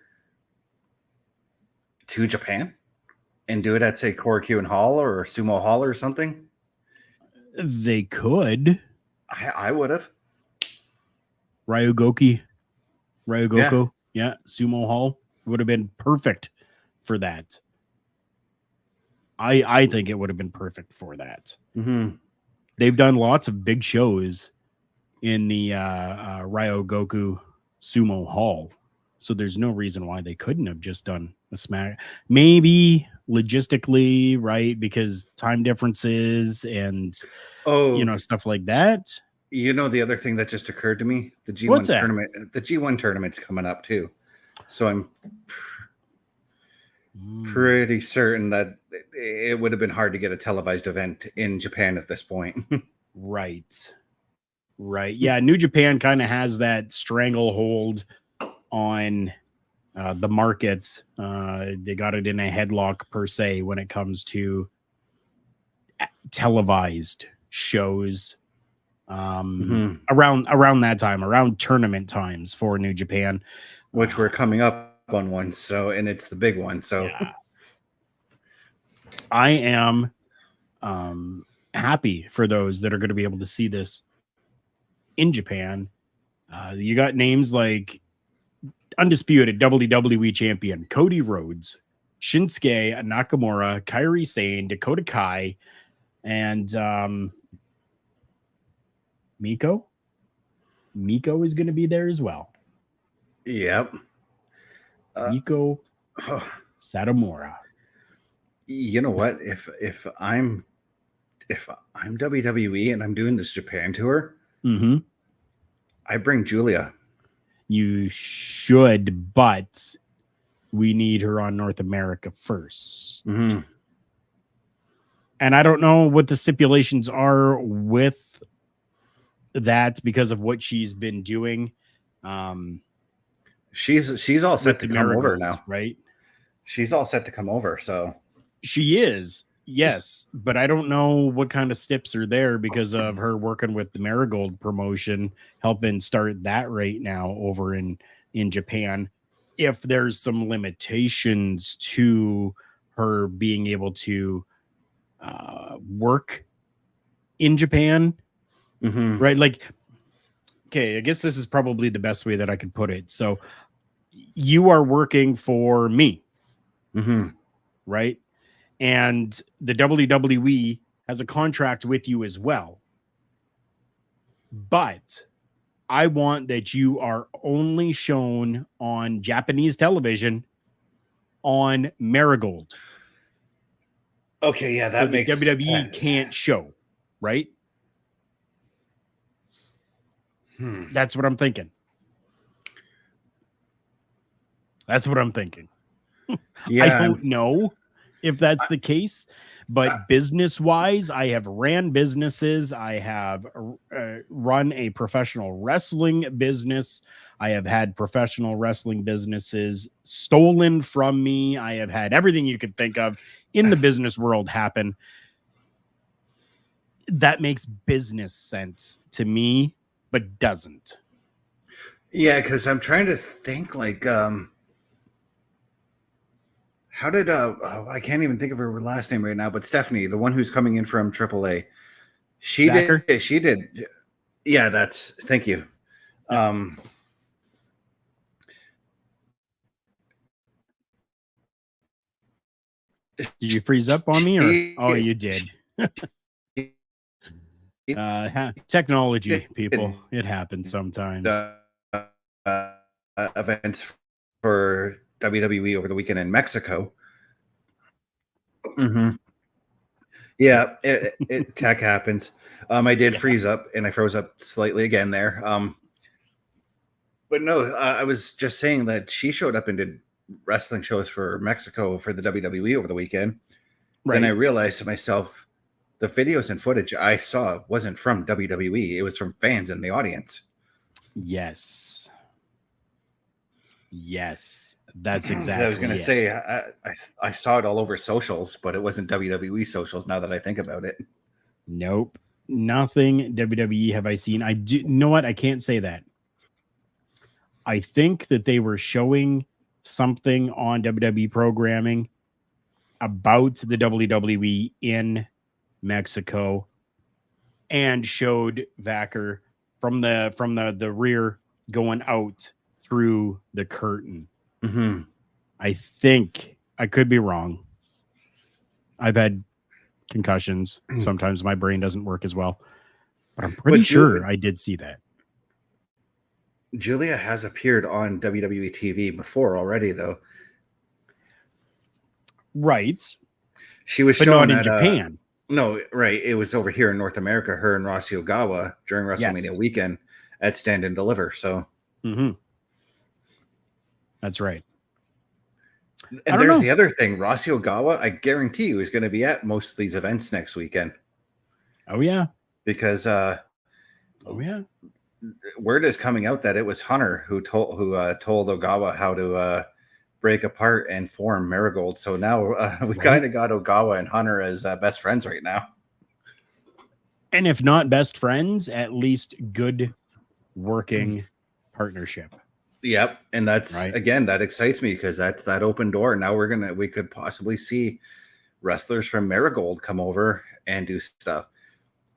to Japan and do it at, say, Korakuen Hall or Sumo Hall or something? They could. I would have. Ryogoku. Yeah, Sumo Hall would have been perfect for that. I think it would have been perfect for that. Mm-hmm. They've done lots of big shows in the Ryogoku Sumo Hall, so there's no reason why they couldn't have just done a smack. Maybe logistically, right? Because time differences and stuff like that. You know, the other thing that just occurred to me, the G1 tournament. The G1 tournament's coming up too, so I'm pretty certain that it would have been hard to get a televised event in Japan at this point. Right. Yeah, New Japan kind of has that stranglehold on the market. They got it in a headlock per se when it comes to televised shows. Around that time, around tournament times for New Japan, which we're coming up on one. So, and it's the big one. So, yeah. I am happy for those that are going to be able to see this in Japan. You got names like undisputed WWE champion Cody Rhodes, Shinsuke Nakamura, Kairi Sane, Dakota Kai, and Miko. Miko is going to be there as well. Yep. Miko Satomura. You know what? If I'm WWE and I'm doing this Japan tour, I bring Julia. You should, but we need her on North America first. And I don't know what the stipulations are with that because of what she's been doing. She's all set to come over now, right? She's all set to come over, so she is. Yes, but I don't know what kind of steps are there because of her working with the Marigold promotion, helping start that right now over in Japan. If there's some limitations to her being able to work in Japan, right? Like okay, I guess this is probably the best way that I could put it. So you are working for me, right? And the WWE has a contract with you as well. But I want that you are only shown on Japanese television on Marigold. Okay, yeah, that So makes the WWE sense. can't show, right? That's what I'm thinking. That's what I'm thinking. Yeah, I don't know if that's the case, but business-wise, I have ran businesses. I have run a professional wrestling business. I have had professional wrestling businesses stolen from me. I have had everything you could think of in the business world happen. That makes business sense to me, but doesn't. Yeah, because I'm trying to think like how did I can't even think of her last name right now, but Stephanie, the one who's coming in from AAA, Zacher? she did. Yeah, that's thank you. Yeah. Did you freeze up on me, or you did? Technology, people, it happens sometimes. Events for WWE over the weekend in Mexico. Yeah, it tech happens. I did freeze up, and I froze up slightly again there. But no, I was just saying that she showed up and did wrestling shows for Mexico for the WWE over the weekend. Right. Then I realized to myself, the videos and footage I saw wasn't from WWE. It was from fans in the audience. Yes. That's exactly. I was going to say, I saw it all over socials, but it wasn't WWE socials now that I think about it. Nope. Nothing WWE have I seen. I do know what? I can't say that. I think that they were showing something on WWE programming about the WWE in Mexico and showed Vacker from the rear going out through the curtain. I think, I could be wrong. I've had concussions. Sometimes my brain doesn't work as well, but I'm pretty sure I did see that. Julia has appeared on WWE TV before already, though. Right. She was but shown not in Japan. No, right. It was over here in North America, her and Rossy Ogawa during WrestleMania weekend at Stand and Deliver. So that's right. And there's the other thing. Rossy Ogawa, I guarantee you, is going to be at most of these events next weekend. Oh, yeah. Because word is coming out that it was Hunter who told Ogawa how to break apart and form Marigold. So now we kind of got Ogawa and Hunter as best friends right now. And if not best friends, at least good working partnership. Yep. And that's again, that excites me because that's that open door. Now we could possibly see wrestlers from Marigold come over and do stuff.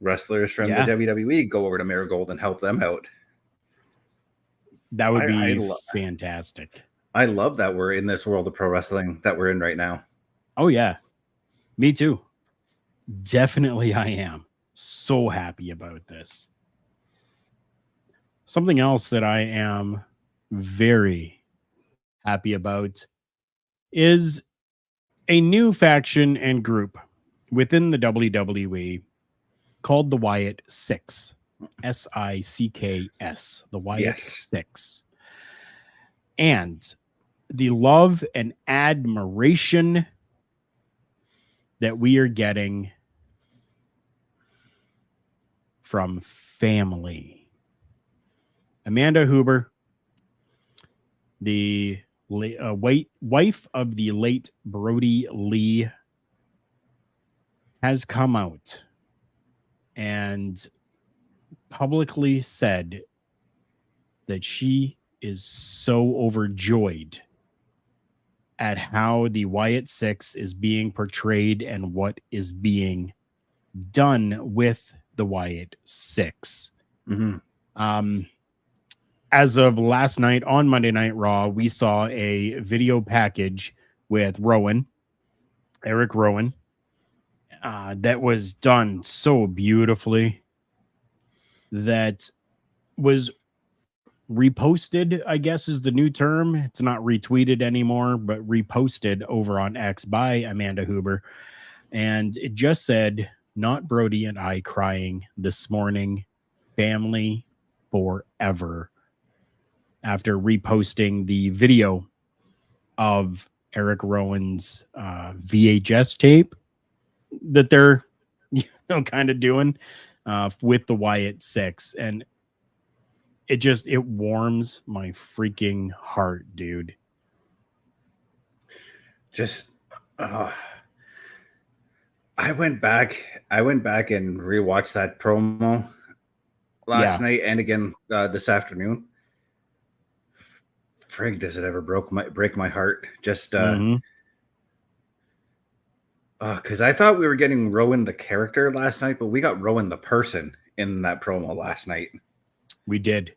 Wrestlers from the WWE go over to Marigold and help them out. That would be fantastic. I love that we're in this world of pro wrestling that we're in right now. Oh, yeah. Me too. Definitely I am. So happy about this. Something else that I am very happy about is a new faction and group within the WWE called the Wyatt Six. SICKS. The Wyatt Six. And the love and admiration that we are getting from family. Amanda Huber, the wife of the late Brody Lee, has come out and publicly said that she is so overjoyed at how the Wyatt Six is being portrayed and what is being done with the Wyatt Six. as of last night on Monday Night Raw, we saw a video package with Eric Rowan, that was done so beautifully, that was reposted, I guess is the new term. It's not retweeted anymore, but reposted over on X by Amanda Huber. And it just said, "Not Brody and I crying this morning, family forever," after reposting the video of Eric Rowan's VHS tape that they're kind of doing with the Wyatt Six. And it warms my freaking heart, dude. Just I went back and rewatched that promo last night and again this afternoon. Frig, does it ever break my heart? Just because I thought we were getting Rowan the character last night, but we got Rowan the person in that promo last night. We did.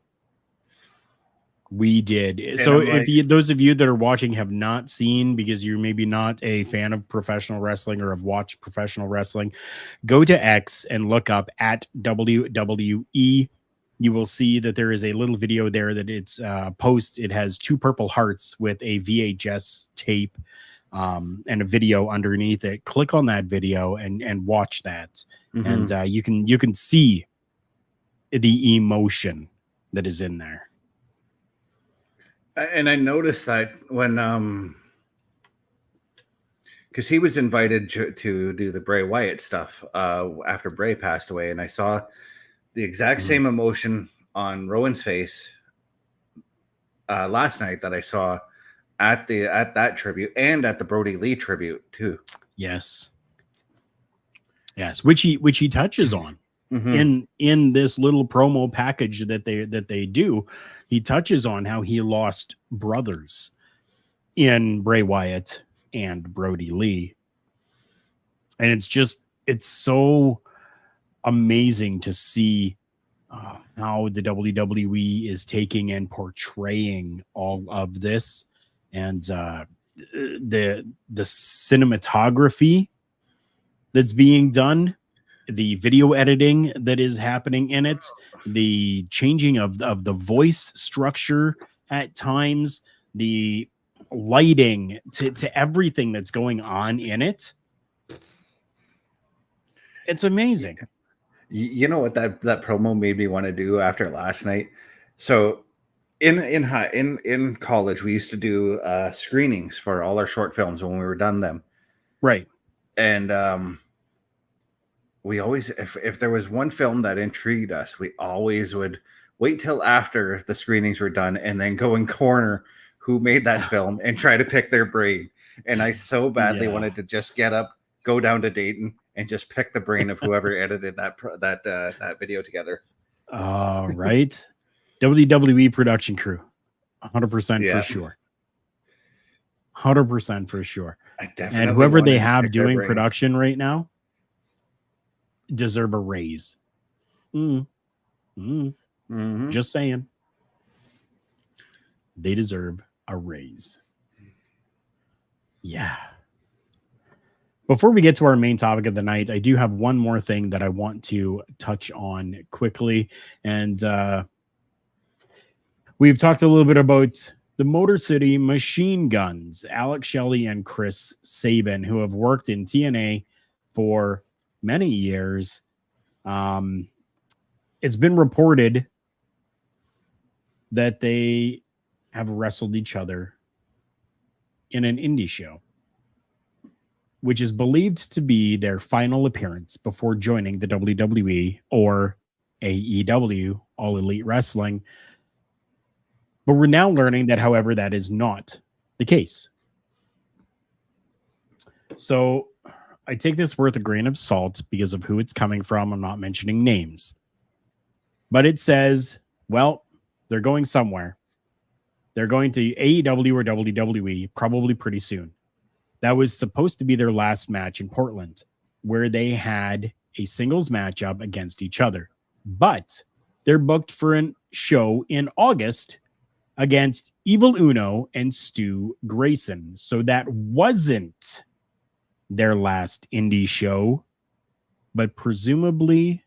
And so if those of you that are watching have not seen, because you're maybe not a fan of professional wrestling or have watched professional wrestling, go to X and look up at WWE. You will see that there is a little video there that it's post. It has 2 purple hearts with a VHS tape and a video underneath it. Click on that video and watch that. And you can see the emotion that is in there. And I noticed that when because he was invited to do the Bray Wyatt stuff after Bray passed away, and I saw the exact same emotion on Rowan's face last night that I saw at that tribute and at the Brody Lee tribute too. Yes, which he touches on in this little promo package that they do. He touches on how he lost brothers in Bray Wyatt and Brody Lee, and it's so amazing to see how the WWE is taking and portraying all of this, and the cinematography that's being done, the video editing that is happening in it, the changing of the voice structure at times, the lighting to everything that's going on in it. It's amazing. You know what that promo made me want to do after last night? So in college, we used to do screenings for all our short films when we were done them. Right. And we always, if there was one film that intrigued us, we always would wait till after the screenings were done and then go and corner who made that film and try to pick their brain. And I so badly wanted to just get up, go down to Dayton, and just pick the brain of whoever edited that video together. Right. WWE production crew, 100% for sure. 100% for sure. And whoever they have doing production right now deserve a raise. Just saying. They deserve a raise. Yeah. Before we get to our main topic of the night, I do have one more thing that I want to touch on quickly. And we've talked a little bit about the Motor City Machine Guns, Alex Shelley and Chris Sabin, who have worked in TNA for many years. It's been reported that they have wrestled each other in an indie show, which is believed to be their final appearance before joining the WWE or AEW, All Elite Wrestling. But we're now learning that, however, that is not the case. So I take this with a grain of salt because of who it's coming from. I'm not mentioning names. But it says, well, they're going somewhere. They're going to AEW or WWE probably pretty soon. That was supposed to be their last match in Portland, where they had a singles matchup against each other. But They're booked for a show in August against Evil Uno and Stu Grayson. So that wasn't their last indie show, but presumably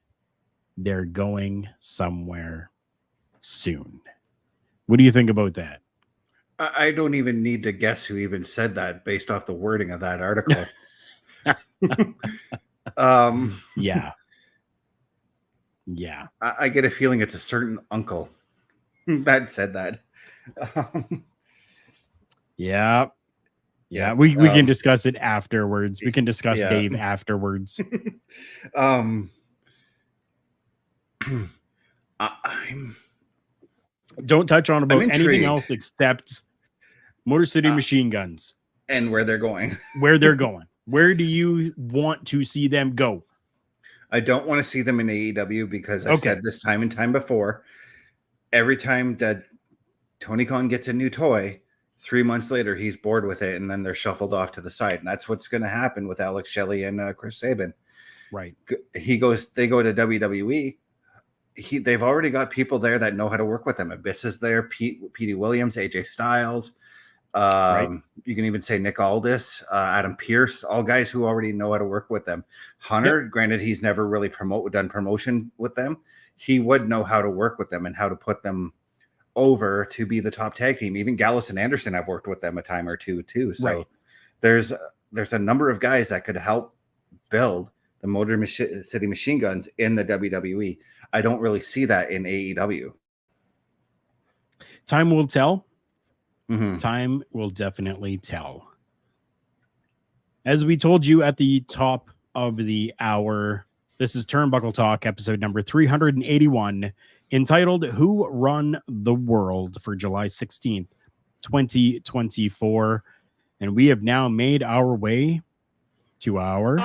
they're going somewhere soon. What do you think about that? I don't even need to guess who even said that based off the wording of that article. Yeah. I get a feeling it's a certain uncle that said that. Yeah. We can discuss it afterwards. We can discuss Dave afterwards. Don't touch on about anything else except Motor City Machine Guns and where they're going. Where do you want to see them go? I don't want to see them in AEW because I've said this time and time before. Every time that Tony Khan gets a new toy, 3 months later he's bored with it, and then they're shuffled off to the side. And that's what's going to happen with Alex Shelley and Chris Sabin. Right. They go to WWE. They've already got people there that know how to work with them. Abyss is there, Petey Williams, AJ Styles. You can even say Nick Aldis, Adam Pearce, all guys who already know how to work with them. Hunter, granted, he's never really done promotion with them. He would know how to work with them and how to put them over to be the top tag team. Even Gallows and Anderson have worked with them a time or two too. So there's a number of guys that could help build the Motor City Machine Guns in the WWE. I don't really see that in AEW. Time will tell. Time will definitely tell. As we told you at the top of the hour, this is Turnbuckle Talk, episode number 381, entitled Who Run the World, for July 16th, 2024. And we have now made our way to our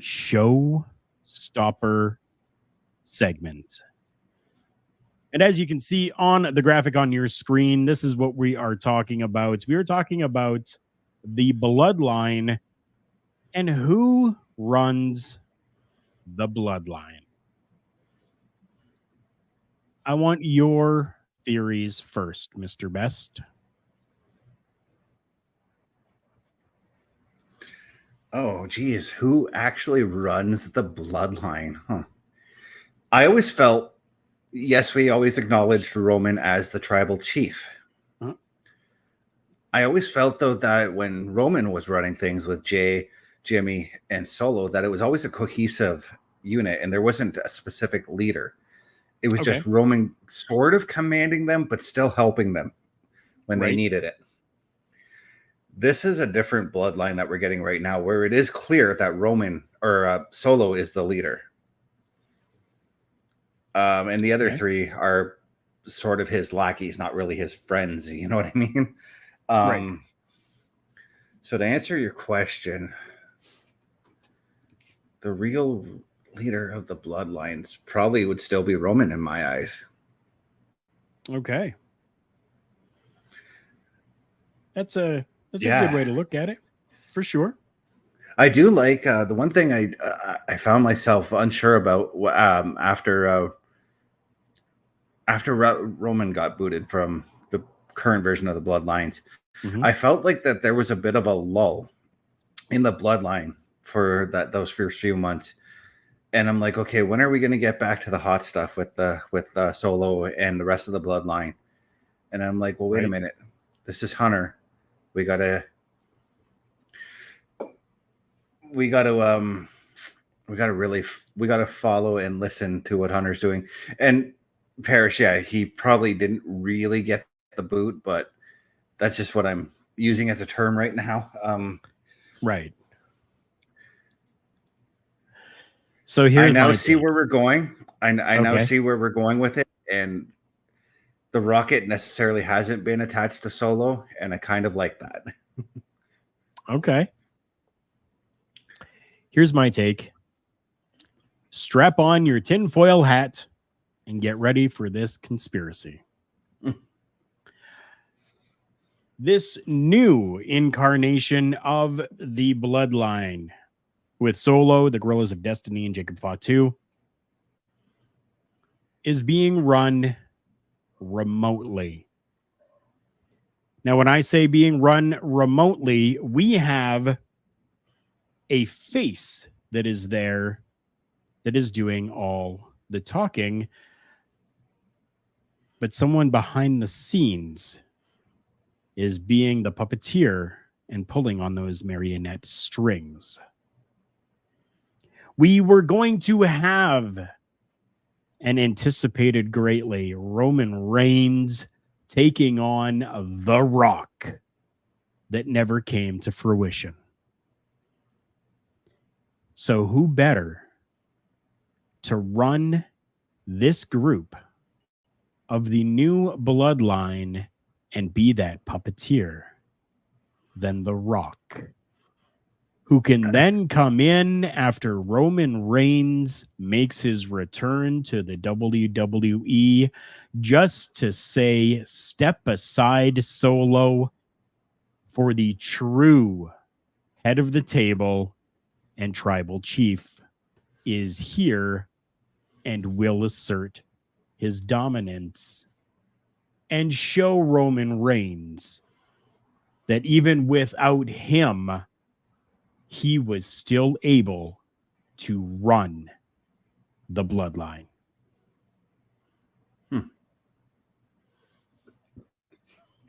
Showstopper segment. And as you can see on the graphic on your screen, this is what we are talking about. We are talking about the Bloodline and who runs the Bloodline. I want your theories first, Mr. Best. Oh, geez. Who actually runs the Bloodline? I always felt, yes, we always acknowledged Roman as the tribal chief. I always felt, though, that when Roman was running things with Jay, Jimmy, and Solo, that it was always a cohesive unit and there wasn't a specific leader. It was just Roman sort of commanding them, but still helping them when they needed it. This is a different Bloodline that we're getting right now, where it is clear that Roman or Solo is the leader. And the other three are sort of his lackeys, not really his friends. You know what I mean? So to answer your question, the real leader of the Bloodlines probably would still be Roman in my eyes. Okay. That's a good way to look at it, for sure. I do like the one thing I found myself unsure about after Roman got booted from the current version of the Bloodlines. I felt like that there was a bit of a lull in the Bloodline for those first few months, and I'm like, okay, when are we going to get back to the hot stuff with Solo and the rest of the Bloodline? And I'm like, well, wait a minute, this is Hunter. We gotta follow and listen to what Hunter's doing. And Parrish, he probably didn't really get the boot, but that's just what I'm using as a term right now. Right. So here I now see where we're going. I now see where we're going with it, and the rocket necessarily hasn't been attached to Solo, and I kind of like that. Okay. Here's my take. Strap on your tinfoil hat and get ready for this conspiracy. This new incarnation of the Bloodline with Solo, the Gorillas of Destiny, and Jacob Fatu, is being run remotely. Now, when I say being run remotely, we have a face that is there that is doing all the talking, but someone behind the scenes is being the puppeteer and pulling on those marionette strings. We were going to have an anticipated greatly Roman Reigns taking on The Rock that never came to fruition. So who better to run this group of the new bloodline and be that puppeteer than The Rock, who can then come in after Roman Reigns makes his return to the WWE just to say, step aside, Solo, for the true head of the table and tribal chief is here and will assert his dominance and show Roman Reigns that even without him, he was still able to run the bloodline.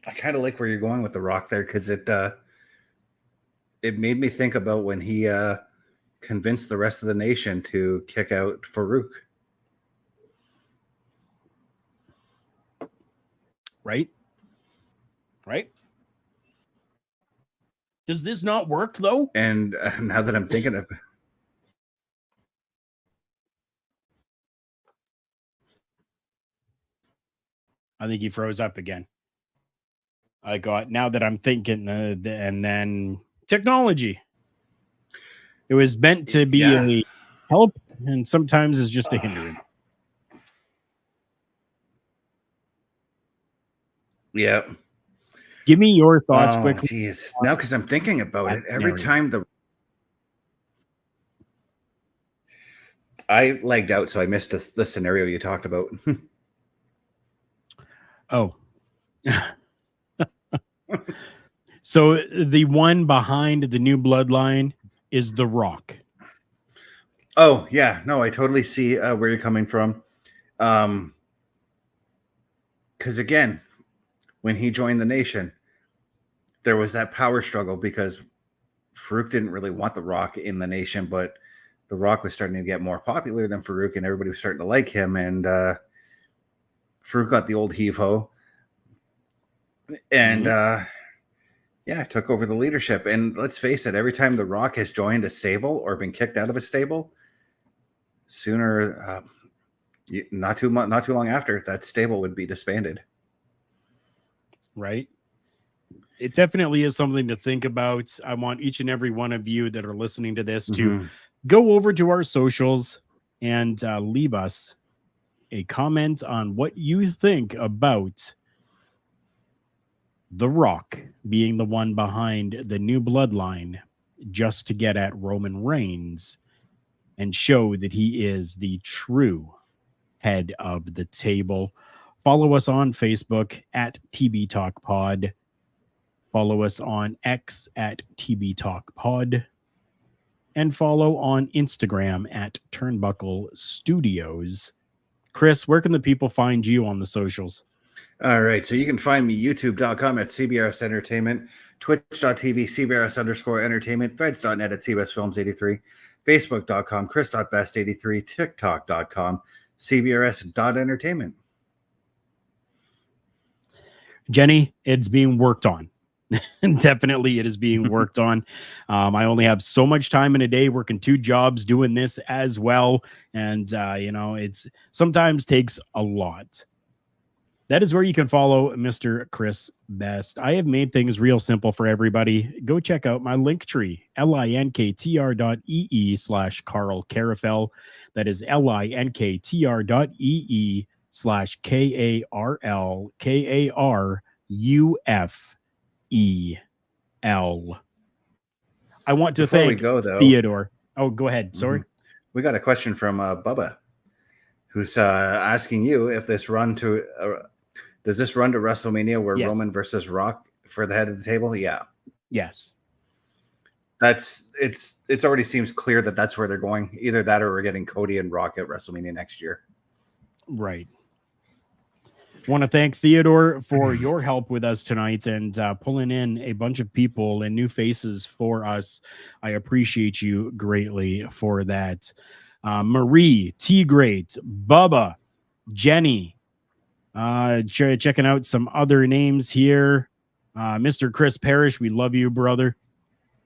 I kind of like where you're going with The Rock there, because it made me think about when he convinced the rest of the nation to kick out Farouk. Right? Does this not work, though? And now that I'm thinking of it, I think he froze up again. Now that I'm thinking, and then technology. It was meant to be a help, and sometimes it's just a hindrance. Yeah. Give me your thoughts quickly. Geez. Now, because I'm thinking about it, every time I lagged out, so I missed the scenario you talked about. Oh. So the one behind the new bloodline is The Rock. Oh, yeah. No, I totally see where you're coming from. Because again, when he joined the nation, there was that power struggle because Farouk didn't really want The Rock in the nation, but The Rock was starting to get more popular than Farouk, and everybody was starting to like him. And Farouk got the old heave-ho. And took over the leadership. And let's face it, every time The Rock has joined a stable or been kicked out of a stable, sooner, not too long after, that stable would be disbanded. Right. It definitely is something to think about. I want each and every one of you that are listening to this to go over to our socials and leave us a comment on what you think about The Rock being the one behind the new bloodline just to get at Roman Reigns and show that he is the true head of the table. Follow us on Facebook at TB Talk Pod. Follow us on X at TB Talk Pod. And follow on Instagram at Turnbuckle Studios. Chris, where can the people find you on the socials? All right. So you can find me youtube.com at CBRS Entertainment, twitch.tv CBRS_entertainment, threads.net at CBSFilms83, facebook.com Chris.best83, tiktok.com CBRS.entertainment. Jenny, it's being worked on. Definitely it is being worked on. I only have so much time in a day working 2 jobs doing this as well. And, it's sometimes takes a lot. That is where you can follow Mr. Chris Best. I have made things real simple for everybody. Go check out my link tree, linktr.ee/Carl Carafel. That is linktr.ee/KARLKARUFEL. I want to thank Theodore. Oh, go ahead. Sorry. We got a question from Bubba, who's asking you if this run to does this run to WrestleMania where Yes. Roman versus Rock for the head of the table? Yeah. Yes. It's already seems clear that that's where they're going. Either that or we're getting Cody and Rock at WrestleMania next year. Right. Want to thank Theodore for your help with us tonight and pulling in a bunch of people and new faces for us. I appreciate you greatly for that. Marie, T Great, Bubba, Jenny, checking out some other names here. Mr. Chris Parrish, we love you, brother.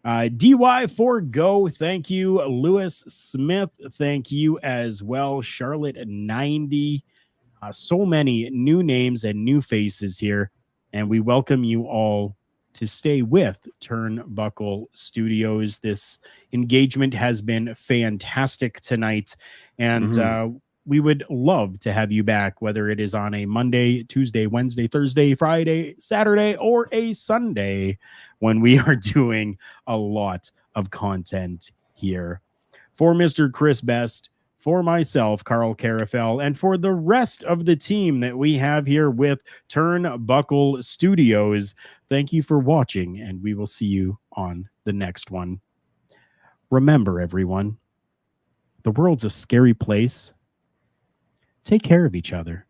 DY4Go, thank you. Lewis Smith, thank you as well. Charlotte 90. So many new names and new faces here, and we welcome you all to stay with Turnbuckle Studios. This engagement has been fantastic tonight, and we would love to have you back, whether it is on a Monday, Tuesday, Wednesday, Thursday, Friday, Saturday, or a Sunday, when we are doing a lot of content here. For Mr. Chris Best, for myself, Carl Carafel, and for the rest of the team that we have here with Turnbuckle Studios, thank you for watching, and we will see you on the next one. Remember, everyone, the world's a scary place. Take care of each other.